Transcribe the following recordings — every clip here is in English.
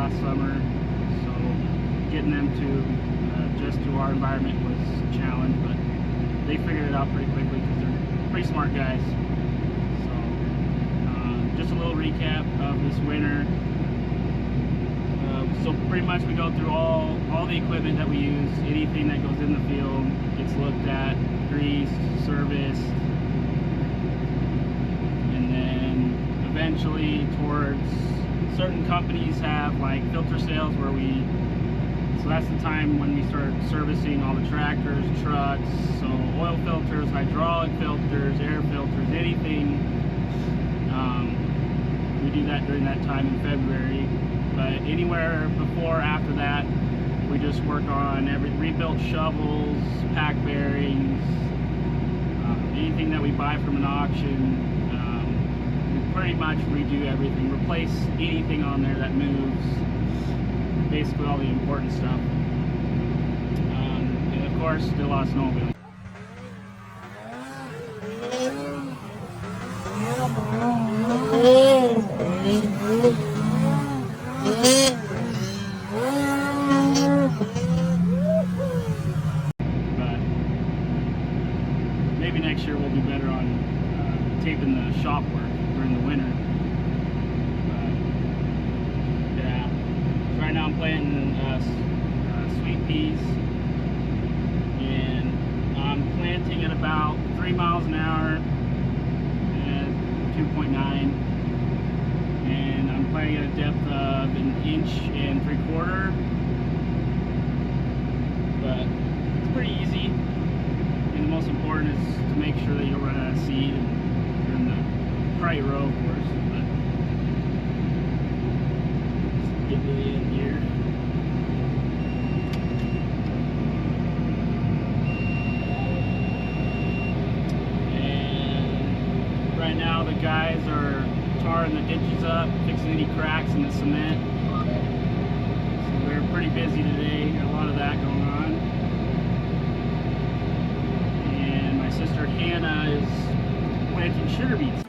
last summer, so getting them to adjust to our environment was a challenge, but they figured it out pretty quickly because they're pretty smart guys. So just a little recap of this winter. So pretty much we go through all the equipment that we use. Anything that goes in the field gets looked at, greased, serviced, and then eventually towards certain companies have like filter sales where so that's the time when we start servicing all the tractors, trucks, so oil filters, hydraulic filters, air filters, anything. We do that during that time in February. But anywhere before or after that, we just work on rebuilt shovels, pack bearings, anything that we buy from an auction. We pretty much redo everything, replace anything on there that moves, basically all the important stuff. And of course, still a lot of snowmobiling. Maybe next year we'll do better on taping the shop work during the winter. Yeah, so right now I'm planting sweet peas, and I'm planting at about 3 miles an hour at 2.9, and I'm planting at a depth of 1.75 inches, but it's pretty easy. And the most important is to make sure that you don't run out of seed and you're in the right row, of course. But let's get to the end here. And right now the guys are tarring the ditches up, fixing any cracks in the cement. So we're pretty busy today, got a lot of that going on. Sister Hannah is planting sugar beets.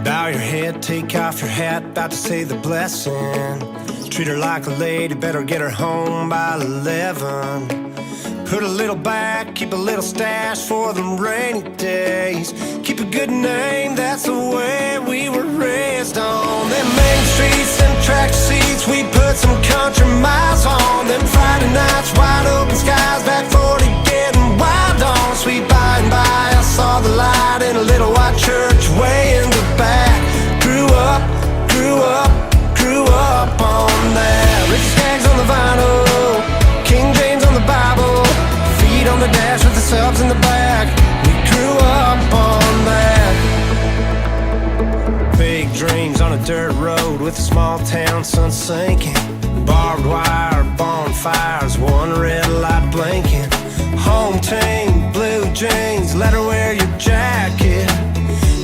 Bow your head, take off your hat, about to say the blessing. Treat her like a lady, better get her home by 11. Put a little back, keep a little stash for them rainy days. Keep a good name, that's the way we were raised on. Them main streets, them track seats, we put some country miles on. Them Friday nights, wide open skies, back 40 getting wild on. Sweet by and by, I saw the light in a little white church way in the back. Grew up on that. Rich tags on the vinyl, King James on the Bible, feet on the dash with the subs in the back. We grew up on that. Big dreams on a dirt road with a small town sun sinking. Barbed wire, bonfires, one red light blinking. Home team, blue jeans, let her wear your jacket.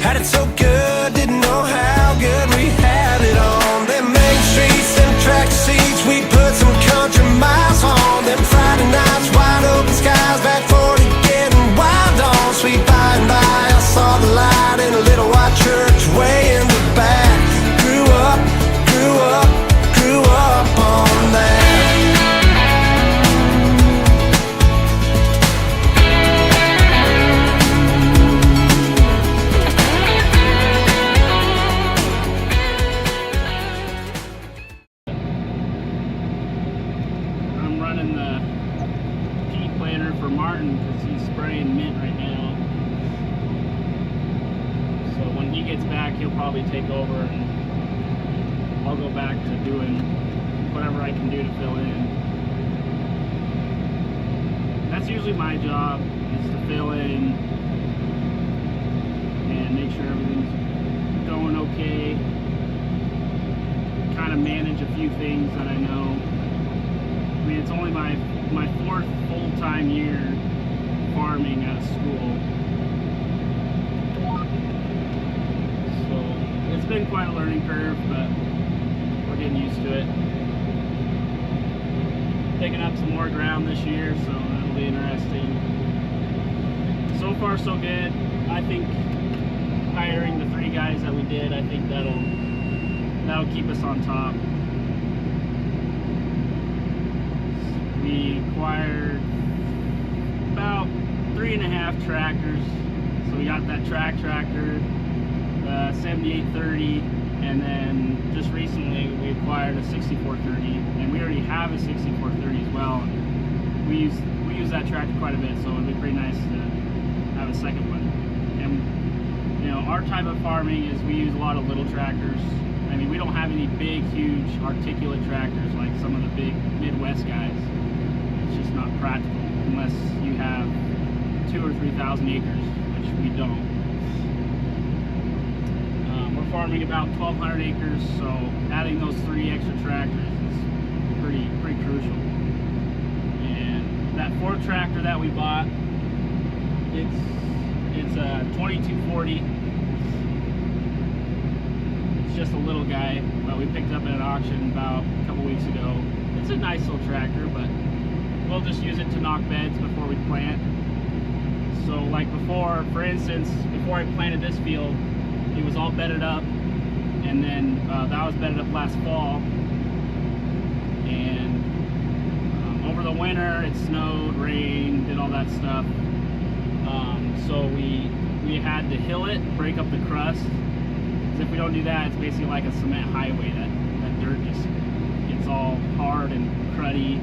Had it so good, didn't know how good we had it on. Them main streets, them track seats, we put some country miles on. Them Friday nights, wide open skies, back 40 getting wild on. Sweet by and by, I saw the light in a little white church way in the back. Grew up on that. I'm running the pea planter for Martin because he's spraying mint right now. So when he gets back, he'll probably take over and I'll go back to doing whatever I can do to fill in. That's usually my job, is to fill in and make sure everything's going okay. Kind of manage a few things that I know. I mean, it's only my 4th full-time year farming out of school. So it's been quite a learning curve, but we're getting used to it. Picking up some more ground this year, so that'll be interesting. so far so good. I think hiring the 3 guys that we did, I think that'll keep us on top. We acquired about 3.5 tractors. So we got that tractor, the 7830, and then just recently we acquired a 6430, and we already have a 6430 as well. We use that tractor quite a bit, so it'd be pretty nice to have a second one. And you know, our type of farming is we use a lot of little tractors. I mean, we don't have any big, huge, articulate tractors like some of the big Midwest guys. It's just not practical unless you have 2,000 or 3,000 acres, which we don't. We're farming about 1,200 acres, so adding those 3 extra tractors is pretty crucial. And that 4th tractor that we bought, it's a 2240. It's just a little guy, but we picked up at an auction about a couple weeks ago. It's a nice little tractor, but we'll just use it to knock beds before we plant. So like before, for instance, before I planted this field, it was all bedded up, and then that was bedded up last fall, and over the winter it snowed, rained, did all that stuff. So we had to hill it, break up the crust, because if we don't do that, it's basically like a cement highway. That dirt just gets all hard and cruddy.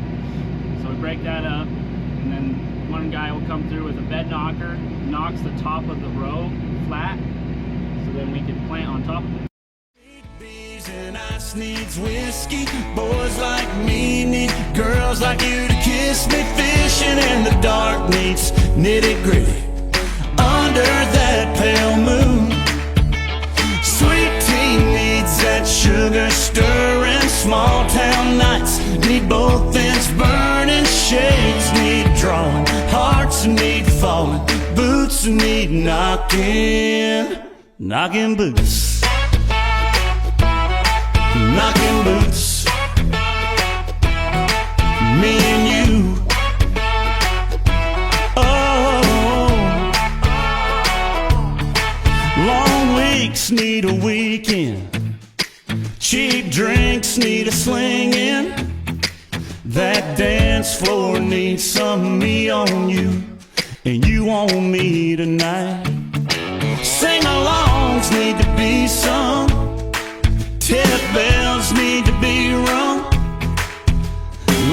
So we break that up, and then one guy will come through with a bed knocker, knocks the top of the row flat, so then we can plant on top of it. Bees and ice needs whiskey. Boys like me need girls like you to kiss me. Fishing in the dark needs nitty gritty under that pale moon. Sweet tea needs that sugar stirring. Small town nights need both ends burning. Shades need drawing, hearts need falling, boots need knocking boots, knocking boots. Me and you. Long weeks need a weekend. Cheap drinks need a slinging. That dance floor needs some me on you, and you on me tonight. Sing-alongs need to be sung. Tip bells need to be rung.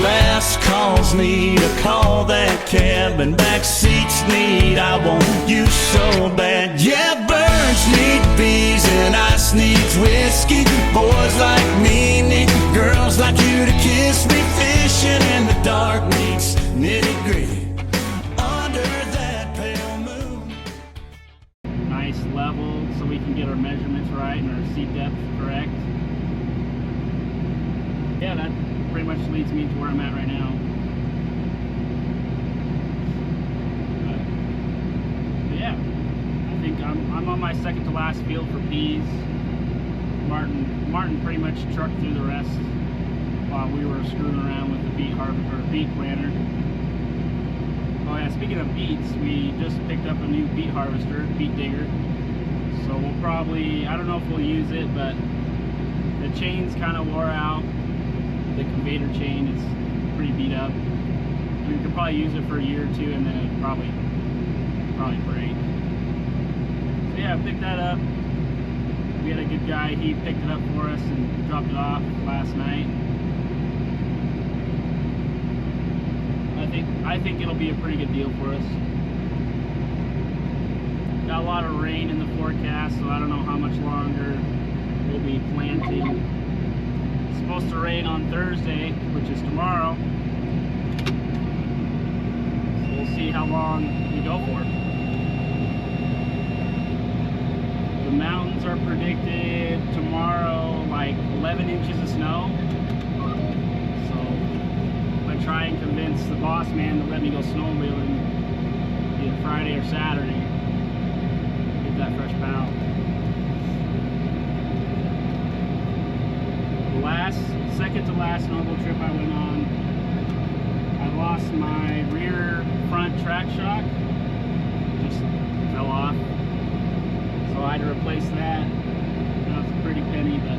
Last calls need a call that cab, and back seats need I want you so bad. Yeah, birds need bees and ice needs whiskey. Boys like me need girls like you to kiss me. Fishing in the dark needs nitty gritty under that pale moon. Nice level so we can get our measurements right and our seat depth correct. Yeah, that pretty much leads me to where I'm at right now. But yeah, I think I'm on my second to last field for peas. Martin pretty much trucked through the rest while we were screwing around with the beet planter. Oh yeah, speaking of beets, we just picked up a new beet harvester, beet digger. So we'll probably, I don't know if we'll use it, but the chain's kind of wore out. The conveyor chain is pretty beat up. We could probably use it for a year or two, and then it'd probably break. So yeah, I picked that up. We had a good guy, he picked it up for us and dropped it off last night. I think it'll be a pretty good deal for us. Got a lot of rain in the forecast, so I don't know how much longer we'll be planting. It's supposed to rain on Thursday, which is tomorrow. So we'll see how long we go for. The mountains are predicted tomorrow like 11 inches of snow. So I try and convince the boss man to let me go snowmobiling either Friday or Saturday. Get that fresh bow. Second to last snowmobile trip I went on, I lost my rear front track shock. just fell off. So I had to replace that. That was a pretty penny, but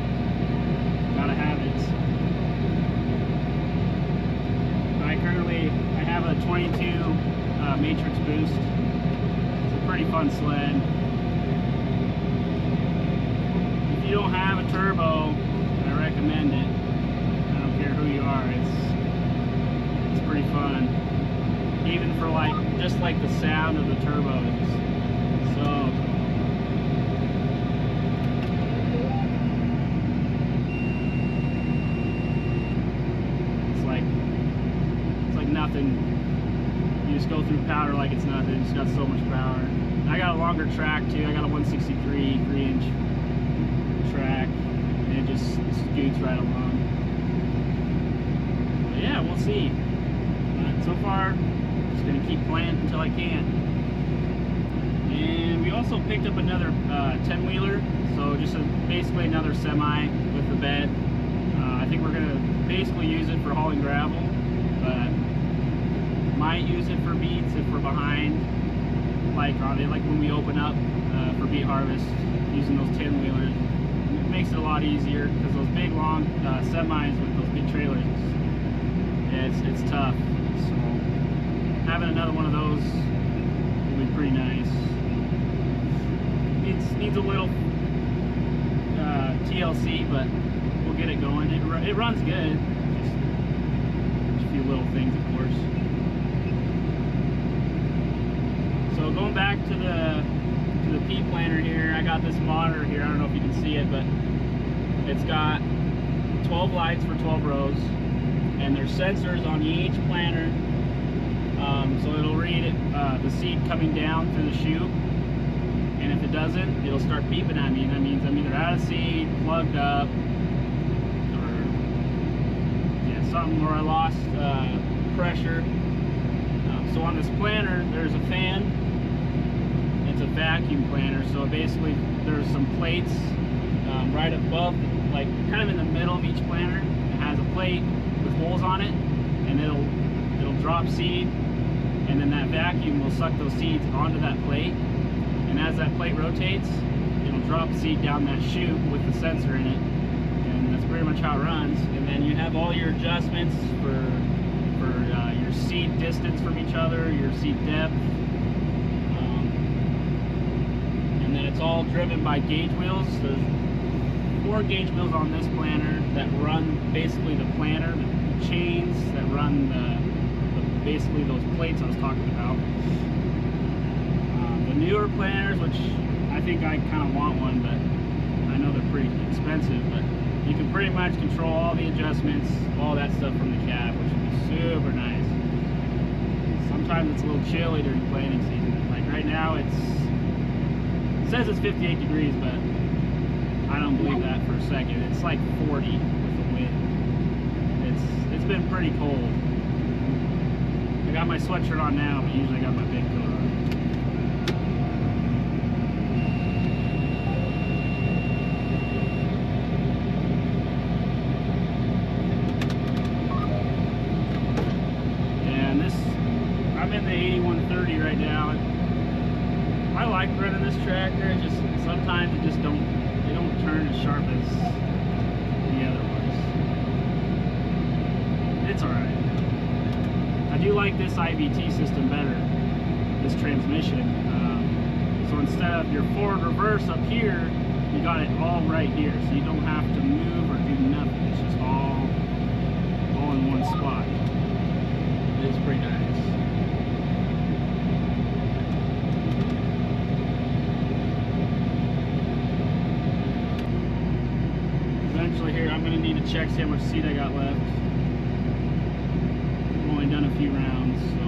gotta have it. I have a 22 Matrix Boost. It's a pretty fun sled. If you don't have a turbo, I recommend it. I don't care who you are. It's pretty fun. Even for like just like the sound of the turbo is so cool. It's like nothing. You just go through powder like it's nothing. It's got so much power. I got a longer track too. I got a 163 3-inch track, and it just scoots right along. But yeah, we'll see. But so far, just gonna keep playing until I can. And we also picked up another 10-wheeler, so just basically another semi with the bed. I think we're gonna basically use it for hauling gravel, but might use it for beets if we're behind, like when we open up for beet harvest, using those 10-wheelers. It makes it a lot easier, because those big long semis with those big trailers, it's tough. So having another one of those will be pretty nice. Needs a little TLC, but we'll get it going. It runs good. Just a few little things, of course. So going back to the P planter here, I got this monitor here. I don't know if you can see it, but it's got 12 lights for 12 rows, and there's sensors on each planter. So it'll read it, the seed coming down through the chute, and if it doesn't, it'll start beeping at me. That means I'm either out of seed, plugged up, or yeah, something where I lost pressure. So on this planter, there's a fan. It's a vacuum planter, so basically there's some plates right above, like kind of in the middle of each planter. It has a plate with holes on it, and it'll drop seed, and then that vacuum will suck those seeds onto that plate, and as that plate rotates, it'll drop seed down that chute with the sensor in it, and that's pretty much how it runs. And then you have all your adjustments for your seed distance from each other, your seed depth, and then it's all driven by gauge wheels. There's 4 gauge wheels on this planter that run basically the planter, the chains that run basically those plates I was talking about. The newer planters, which I think I kind of want one, but I know they're pretty expensive, but you can pretty much control all the adjustments, all that stuff from the cab, which would be super nice. Sometimes it's a little chilly during planting season. Like right now, it says it's 58 degrees, but I don't believe that for a second. It's like 40 with the wind. It's been pretty cold. I got my sweatshirt on now, but usually I got my big coat on. I'm in the 8130 right now. I like running this tractor. It just sometimes they don't turn as sharp as the other ones. It's alright. I do like this IVT system better, this transmission. So instead of your forward reverse up here, you got it all right here, so you don't have to move or do nothing. It's just all in one spot. It's pretty nice. Eventually here, I'm going to need to check see how much seed I got left. I've only done a few rounds, so.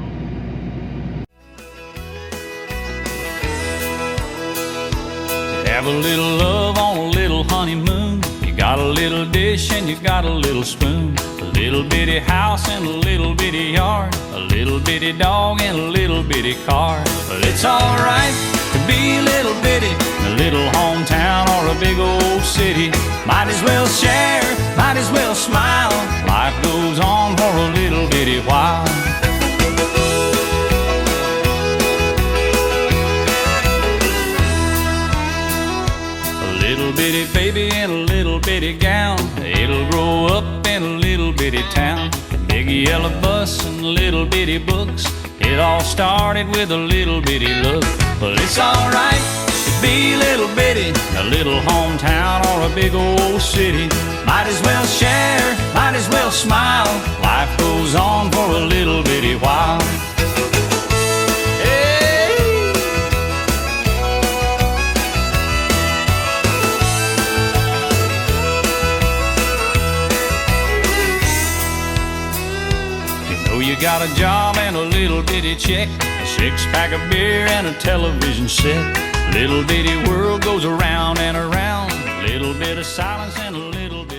Have a little love on a little honeymoon. You got a little dish and you got a little spoon. A little bitty house and a little bitty yard. A little bitty dog and a little bitty car. But it's alright to be a little bitty in a little hometown or a big old city. Might as well share, might as well smile. Life goes on for a little bitty while. bitty gown. It'll grow up in a little bitty town. Big yellow bus and little bitty books. It all started with a little bitty look. Well, it's alright to be little bitty, a little hometown or a big old city. Might as well share, might as well smile. Life goes on for a little bitty while. You got a job and a little bitty check, a six-pack of beer and a television set. Little bitty world goes around and around. Little bit of silence and a little bit